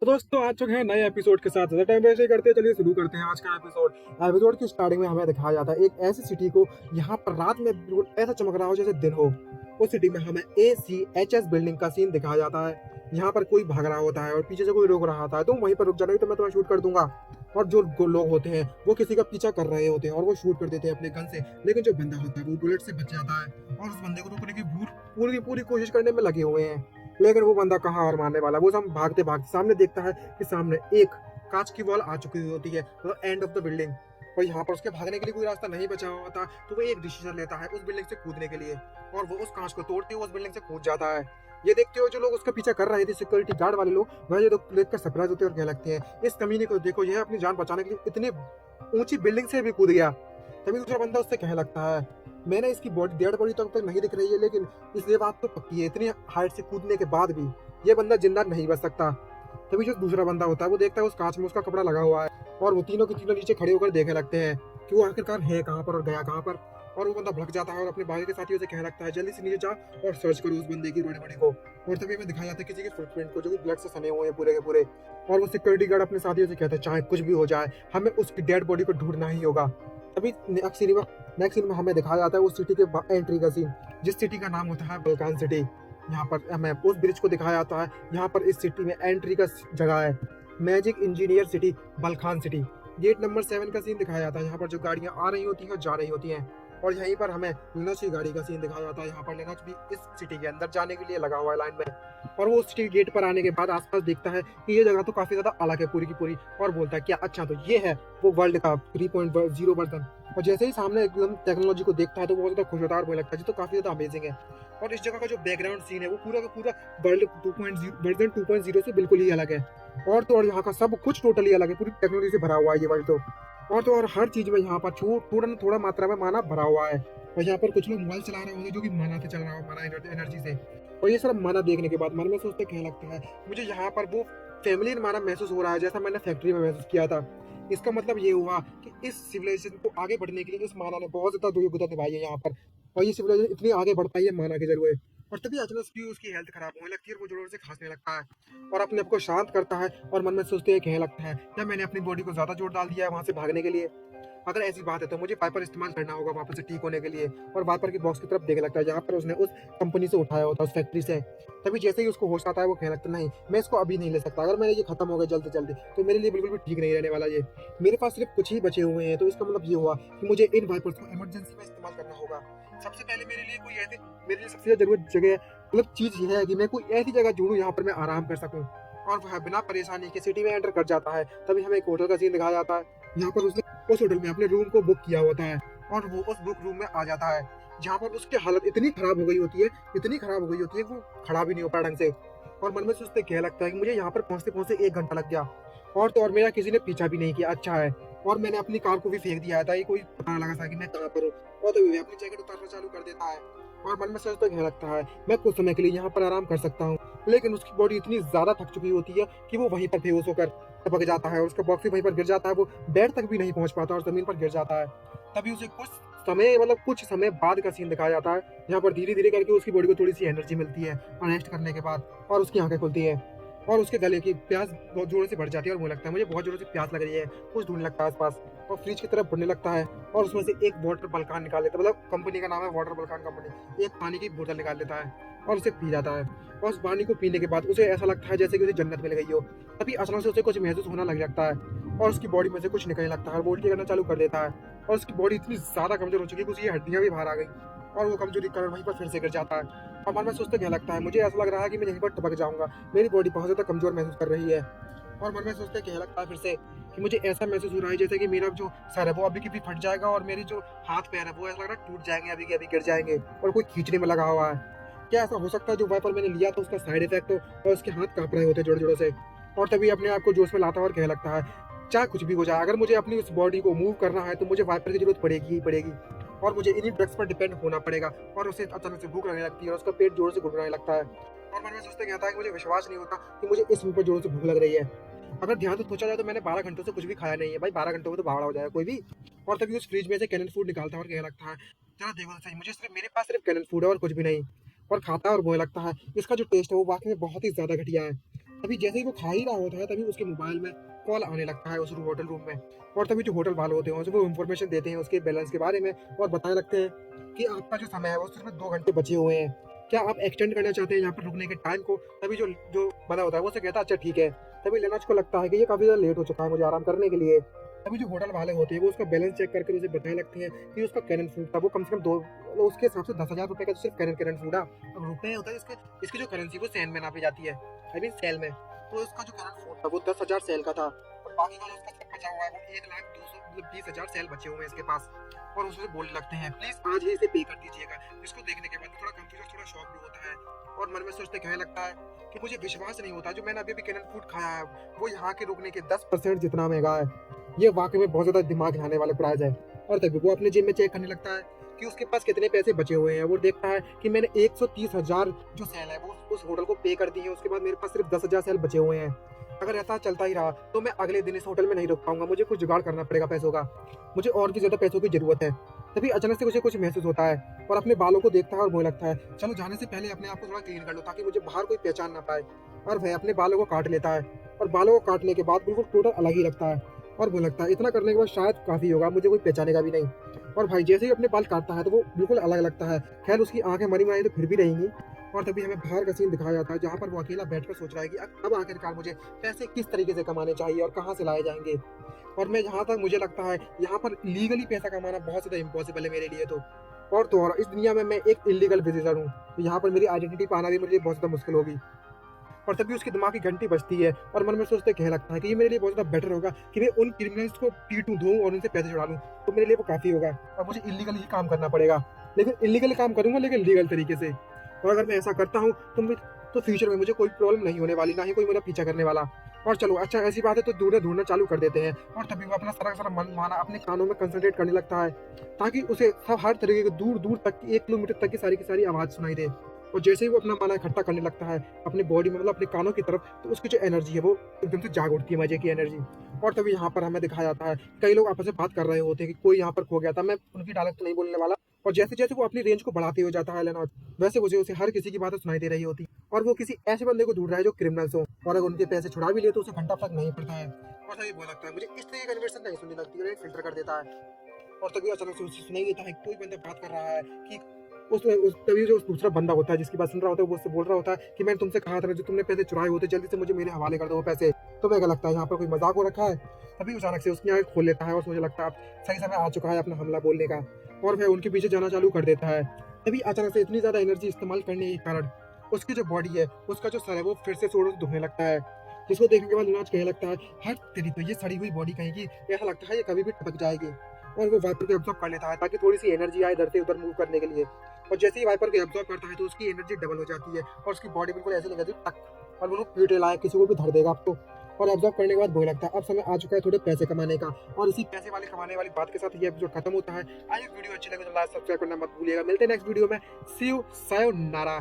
तो दोस्तों आ चुके हैं नए एपिसोड के साथ। ज़्यादा टाइम वैसे ही करते हैं, चलिए शुरू करते हैं आज का एपिसोड। एपिसोड की स्टार्टिंग में हमें दिखाया जाता है एक ऐसी सिटी को, यहाँ पर रात में बिल्कुल ऐसा चमक रहा हो जैसे दिन हो। उस सिटी में हमें ACHS बिल्डिंग का सीन दिखाया जाता है। यहाँ पर कोई भाग रहा होता है और पीछे से कोई रोक रहा होता है, तुम वहीं पर रुक जाना, तो मैं तुम्हें शूट कर दूंगा। और जो लोग होते हैं वो किसी का पीछा कर रहे होते हैं और वो शूट कर देते हैं अपने गन से, लेकिन जो बंदा होता है वो बुलेट से बच जाता है और उस बंदे को रोकने की पूरी पूरी कोशिश करने में लगे हुए हैं। लेकिन वो बंदा कहाँ हार मानने वाला, वो सब भागते भागते सामने देखता है कि सामने एक कांच की वॉल आ चुकी होती है, मतलब एंड ऑफ द बिल्डिंग। और यहाँ पर उसके भागने के लिए कोई रास्ता नहीं बचा हुआ था, तो वो एक डिसीजन लेता है उस बिल्डिंग से कूदने के लिए, और वो उस कांच को तोड़ते हुए उस बिल्डिंग से कूद जाता है। ये देखते हो जो लोग उसका पीछा कर रहे थे, सिक्योरिटी गार्ड वाले लोग, वह ये देखकर सरप्राइज होते हैं और कहने लगते हैं, इस कमीने को देखो, यह अपनी जान बचाने के लिए इतने ऊंची बिल्डिंग से भी कूद गया। तभी दूसरा बंदा उससे कहने लगता है, मैंने इसकी बॉडी, डेड बॉडी तो अब तक नहीं दिख रही है, लेकिन इसलिए बात तो पक्की है, इतनी हाइट से कूदने के बाद भी ये बंदा जिंदा नहीं बच सकता। तभी जो दूसरा बंदा होता है वो देखता है उस कांच में उसका कपड़ा लगा हुआ है, और वो तीनों के तीनों नीचे खड़े होकर देखने लगते हैं कि वो आखिरकार है कहाँ पर और गया कहाँ पर। और वो बंदा भड़क जाता है और अपने बाकी के साथियों से कहने लगता है, जल्दी से नीचे जा और सर्च करो उस बंदे की बॉडी बॉडी को। और तभी हमें दिखाया जाता है किसी के फुटप्रिंट को जो कि ब्लड से सने हुए हैं पूरे के पूरे। और वो सिक्योरिटी गार्ड अपने साथियों से कहता है, चाहे कुछ भी हो जाए, हमें उसकी डेड बॉडी को ढूंढना ही होगा। तभी नेक्स्ट सीन में हमें दिखाया जाता है उस सिटी के एंट्री का सीन, जिस सिटी का नाम होता है बल्कान सिटी। यहाँ पर हमें उस ब्रिज को दिखाया जाता है, यहाँ पर इस सिटी में एंट्री का जगह है, मैजिक इंजीनियर सिटी, बल्खान सिटी। गेट नंबर 7 का सीन दिखाया जाता है, यहाँ पर जो गाड़ियाँ आ रही होती हैं और जा रही होती हैं। और यहीं पर हमें लिनोच की गाड़ी का सीन दिखाया जाता है, यहाँ पर लिनोच भी इस सिटी के अंदर जाने के लिए लगा हुआ है लाइन में। और वो उस सिटी गेट पर आने के बाद आसपास देखता है कि ये जगह तो काफी ज्यादा अलग है पूरी की पूरी, और बोलता है क्या अच्छा, तो ये है वो वर्ल्ड का 3.0 वर्जन। और जैसे ही सामने एकदम टेक्नोलॉजी को देखता है तो बहुत ज्यादा खुश होता है और मुझे लगता है जी तो काफी ज्यादा अमेजिंग है। और इस जगह का जो बैकग्राउंड सीन है वो पूरा का पूरा वर्ल्ड 2.0 वर्जन 2.0 से बिल्कुल ही अलग है। और तो और यहाँ का सब कुछ टोटली अलग है, पूरी टेक्नोलॉजी से भरा हुआ है ये वर्ल्ड तो। और तो और हर चीज में यहाँ पर थोड़ा ना थोड़ा मात्रा में माना भरा हुआ है। और यहाँ पर कुछ लोग मोबाइल चला रहे होंगे जो कि माना से चल रहा हो, माना एनर्जी से। और ये सब माना देखने के बाद मन में सोचते कहने लगता है, मुझे यहाँ पर वो फैमिली माना महसूस हो रहा है जैसा मैंने फैक्ट्री में महसूस किया था। इसका मतलब ये हुआ कि इस सिविलाइजेशन को आगे बढ़ने के लिए इस माना ने बहुत ज्यादा योग्यता निभाई है यहाँ पर, और ये सिविलाइजेशन इतनी आगे बढ़ पाई है माना के जरिए। और तभी अचानक से उसकी हेल्थ खराब होने लगती है और वो जोर से खांसने लगता है और अपने आप को शांत करता है और मन में सोचते कहने लगता है, क्या मैंने अपनी बॉडी को ज्यादा जोर डाल दिया है वहां से भागने के लिए? अगर ऐसी बात है तो मुझे वाइपर इस्तेमाल करना होगा वापस से ठीक होने के लिए। और वाइपर की बॉक्स की तरफ देखने लगता है जहाँ पर उसने उस कंपनी से उठाया होता है, उस फैक्ट्री से। तभी जैसे ही उसको होश आता है वो कहने लगता है, नहीं मैं इसको अभी नहीं ले सकता, अगर मैंने ये खत्म हो गया जल्दी जल्दी तो मेरे लिए बिल्कुल भी ठीक नहीं रहने वाला ये। मेरे पास सिर्फ कुछ ही बचे हुए हैं, तो इसका मतलब ये हुआ कि मुझे इन वाइपर्स को इमरजेंसी में इस्तेमाल करना होगा। सबसे पहले मेरे लिए सबसे ज्यादा जरूरत जगह, मतलब चीज ये है कि मैं कोई ऐसी जगह ढूंढूं यहाँ पर मैं आराम कर सकूं। और वह बिना परेशानी के सिटी में एंटर कर जाता है। तभी हमें एक होटल का सीन दिखाया जाता है, यहाँ पर उसने उस होटल में अपने रूम को बुक किया होता है और वो उस बुक रूम में आ जाता है, जहाँ पर उसकी हालत इतनी खराब हो गई होती है, इतनी खराब हो गई होती है कि वो खड़ा भी नहीं हो पाया ढंग से। और मन में सोचते कह लगता है कि मुझे यहाँ पर पहुंचते पहुंचते 1 घंटा लग गया, और तो और मेरा किसी ने पीछा भी नहीं किया, अच्छा है। और मैंने अपनी कार को भी फेंक दिया था, ये कोई पता लगा था कि मैं कहाँ पर हूँ। और तो अपनी जैकेट उतारना चालू कर देता है और मन में सोचते कहने लगता है, मैं कुछ समय के लिए यहाँ पर आराम कर सकता हूँ। लेकिन उसकी बॉडी इतनी ज्यादा थक चुकी होती है कि वो वहीं पर बेहोश होकर टपक जाता है और उसका बॉक्स भी वहीं पर गिर जाता है, वो बेड तक भी नहीं पहुंच पाता और जमीन पर गिर जाता है। तभी उसे कुछ समय बाद का सीन दिखाया जाता है, जहाँ पर धीरे धीरे करके उसकी बॉडी को थोड़ी सी एनर्जी मिलती है और रेस्ट करने के बाद, और उसकी आंखें खुलती है और उसके गले की प्यास बहुत जोरों से बढ़ जाती है और मुझे लगता है मुझे बहुत जोरों से प्यास लग रही है, कुछ ढूंढने लगता है आसपास और फ्रिज की तरफ बढ़ने लगता है और उसमें से एक वाटर बल्कान निकाल लेता है, मतलब कंपनी का नाम है वाटर बल्कान कंपनी। एक पानी की बोतल निकाल लेता है और उसे पी जाता है, और उस पानी को पीने के बाद उसे ऐसा लगता है जैसे कि उसे जन्नत मिल गई हो। तभी अचानक से उसे कुछ महसूस होना लग जाता है और उसकी बॉडी में से कुछ निकलने लगता है और वो उल्टी करना चालू कर देता है, और उसकी बॉडी इतनी ज्यादा कमजोर हो चुकी है कि उसकी हड्डियां भी बाहर आ गई और वो कमजोरी के कारण वहीं पर फिर से गिर जाता है। और मन में सोचते क्या लगता है, मुझे ऐसा लग रहा है कि मैं यहीं पर टपक जाऊंगा, मेरी बॉडी बहुत ज्यादा कमजोर महसूस कर रही है। और मन में सोचते क्या लगता है फिर से कि मुझे ऐसा महसूस हो रहा है जैसे कि मेरा जो सर है वो अभी की भी फट जाएगा और मेरी जो हाथ पैर है वो ऐसा लग रहा है टूट जाएंगे, अभी के अभी गिर जाएंगे और कोई खींचने में लगा हुआ है। क्या ऐसा हो सकता है जो वाइपर मैंने लिया था उसका साइड इफेक्ट हो और उसके हाथ कांप रहे होते जोर जोरों से? और तभी अपने आप को जोश में लाता है और कहने लगता है, चाहे कुछ भी हो जाए, अगर मुझे अपनी उस बॉडी को मूव करना है तो मुझे वाइपर की जरूरत पड़ेगी ही पड़ेगी, और मुझे इन्हीं ड्रग्स पर डिपेंड होना पड़ेगा। और उसे अचानक से भूख लगने लगती है और उसका पेट जोर से गुड़गुड़ाने लगता है और मन में सोचते कहता है कि मुझे विश्वास नहीं होता कि मुझे इस समय पर जोरों से भूख लग रही है। अगर ध्यान से सोचा जाए तो मैंने 12 घंटों से कुछ भी खाया नहीं है भाई, 12 घंटों में तो बावड़ा हो जाएगा कोई भी। और तभी उस फ्रिज में से कैनन फूड निकालता है और कहने लगता है, जरा देखो तो सही, मुझे सिर्फ मेरे पास सिर्फ कैनन फूड है और कुछ भी नहीं। और खाता है और मुझे लगता है इसका जो टेस्ट है वो वाकई में बहुत ही ज्यादा घटिया है। तभी जैसे ही वो खा ही रहा होता है तभी उसके मोबाइल में कॉल आने लगता है उस होटल रूम में। और तभी जो होटल वाले होते हैं उसे वो इन्फॉर्मेशन देते हैं उसके बैलेंस के बारे में और बताने लगते हैं कि आपका जो समय है वो सिर्फ 2 घंटे बचे हुए हैं, क्या आप एक्सटेंड करना चाहते हैं यहाँ पर रुकने के टाइम को। तभी जो जो बंदा होता है वो उसे कहता है अच्छा ठीक है। तभी लेनॉर्ड को लगता है कि ये काफी ज्यादा लेट हो चुका है मुझे आराम करने के लिए। तभी जो होटल वाले होते हैं वो उसका बैलेंस चेक करके उसे बताने लगते हैं कि उसका कैनन फूड था वो कम से कम दो, मतलब उसके हिसाब से 10,000 रुपए का तो सिर्फ कैनन फूड है। अब रुपए होता है इसके इसकी जो करेंसी वो सेन में नापी जाती है, आई मीन सेल में। तो इसका जो कैनन फूड था वो 10,000 सेल का था और बाकी का जो उसका सब बचा हुआ है वो 1,20,000 सेल बचे हुए हैं इसके पास। और उससे बोलने लगते हैं प्लीज आज ही इसे पे कर दीजिएगा। इसको देखने के बाद थोड़ा कंफ्यूज थोड़ा शॉक भी होता है और मन में सोचते कहने लगता है कि मुझे विश्वास नहीं होता जो मैंने अभी भी कैनन फूड खाया है वो यहाँ के रुकने के 10% जितना महंगा है। ये वाकई में बहुत ज्यादा दिमाग हिलाने वाला प्राइस है। और तभी वो अपने जेब में चेक करने लगता है कि उसके पास कितने पैसे बचे हुए हैं। वो देखता है कि मैंने 130,000 जो सेल है वो उस होटल को पे कर दी है, उसके बाद मेरे पास सिर्फ 10,000 सेल बचे हुए हैं। अगर ऐसा चलता ही रहा तो मैं अगले दिन इस होटल में नहीं रुक पाऊंगा, मुझे कुछ जुगाड़ करना पड़ेगा पैसों का, मुझे और भी ज्यादा पैसों की जरूरत है। तभी अचानक से उसे कुछ महसूस होता है और अपने बालों को देखता है और बोलने लगता है चलो जाने से पहले अपने आप को थोड़ा क्लीन कर लो ताकि मुझे बाहर कोई पहचान ना पाए। और वह अपने बालों को काट लेता है और बालों को काटने के बाद बिल्कुल टोटल अलग ही लगता है और वो लगता है इतना करने के बाद शायद काफी होगा, मुझे कोई पहचानेगा भी नहीं। और भाई जैसे ही अपने बाल काटता है तो वो बिल्कुल अलग लगता है। खैर उसकी आंखें मरी मराई तो फिर भी रहेंगी। और तभी हमें बाहर का सीन दिखाया जाता है जहाँ पर वो अकेला बैठकर सोच रहा है कि अब आखिरकार मुझे पैसे किस तरीके से कमाने चाहिए और कहाँ से लाए जाएंगे। और मैं जहाँ तक मुझे लगता है यहाँ पर लीगली पैसा कमाना बहुत ज़्यादा इम्पॉसिबल है मेरे लिए तो और इस दुनिया में मैं एक इलीगल विजिटर हूँ तो यहाँ पर मेरी आइडेंटिटी पाना भी मुझे बहुत ज़्यादा मुश्किल होगी। और तभी उसके दिमाग की घंटी बजती है और मन में सोचते कहने लगता है कि ये मेरे लिए बहुत ज़्यादा बेटर होगा कि मैं उन क्रिमिनल्स को पीटूं धोऊं और उनसे पैसे छुड़ा लूं, तो मेरे लिए वो काफ़ी होगा और मुझे इलीगल ही काम करना पड़ेगा। लेकिन इलीगल काम करूंगा लेकिन लीगल तरीके से। और अगर मैं ऐसा करता हूँ तो फ्यूचर में मुझे कोई प्रॉब्लम नहीं होने वाली, ना ही कोई मेरा पीछा करने वाला। और चलो अच्छा ऐसी बात है तो ढूंढना चालू कर देते हैं। और तभी वो अपना सारा का सारा मन माना अपने कानों में कंसंट्रेट करने लगता है ताकि उसे सब हर तरीके के दूर दूर तक 1 किलोमीटर तक की सारी आवाज़ सुनाई दे। और जैसे ही वो अपना माना इकट्ठा करने लगता है अपनी बॉडी में, मतलब अपने कानों की तरफ, तो उसकी जो एनर्जी है वो एकदम से जाग उठती है, मजे की एनर्जी। और तभी यहाँ पर हमें दिखाया जाता है कई लोग आपस में बात कर रहे होते हैं कि कोई यहाँ पर खो गया था। मैं उनकी डायलॉग तो नहीं बोलने वाला। और जैसे जैसे वो अपनी रेंज को बढ़ाते हुए जाता है लेनॉर्ड, वैसे मुझे उसे हर किसी की बातें सुनाई दे रही होती और वो किसी ऐसे बंदे को ढूंढ रहा है जो क्रिमिनल्स हो और अगर उनके पैसे छुड़ा भी लिए तो उसे घंटा फर्क नहीं पड़ता है। और तभी वो लगता है मुझे इस तरह की कन्वर्सेशन नहीं सुननी लगती है, फिल्टर कर देता है। और तभी अचानक से उसे सुनाई देता है कोई बंदा बात कर रहा है कि तभी जो दूसरा बंदा होता है जिसकी बात सुन रहा होता है वो उससे बोल रहा होता है कि मैंने तुमसे कहा था जो तुमने पैसे चुराए होते जल्दी से मुझे मेरे हवाले कर दो वो पैसे। तो मैं क्या लगता है यहाँ पर कोई मजाक हो रखा है। तभी अचानक से उसकी आंखें खोल लेता है और मुझे लगता है अब सही समय आ चुका है अपना हमला बोलने का और वह उनके पीछे जाना चालू कर देता है। तभी अचानक से इतनी ज्यादा एनर्जी इस्तेमाल करने के कारण उसकी जो बॉडी है, उसका जो सर है वो फिर से जोरों से दुखने लगता है, जिसको देखने के बाद लिनाज कहने लगता है हट तेरी तो ये सड़ी हुई बॉडी कहीं की, ऐसा लगता है ये कभी भी टपक जाएगी। और वो वाइपर को एब्जॉर्ब कर लेता है ताकि थोड़ी सी एनर्जी आए इधर से उधर मूव करने के लिए। और जैसे ही वाइपर को एब्जॉर्ब करता है तो उसकी एनर्जी डबल हो जाती है और उसकी बॉडी बिल्कुल ऐसे लगती है टक, और वो पीटे लायक किसी को भी धर देगा आपको। और एब्जॉर्ब करने के बाद बोल लगता है अब समय आ चुका है थोड़े पैसे कमाने का। और इसी पैसे वाले कमाने वाली बात के साथ ये एपिसोड खत्म होता है। आज वीडियो अच्छी लगे तो लाइक सब्सक्राइब करना मत भूलिएगा। मिलते हैं नेक्स्ट वीडियो में। सी यू, सायोनारा।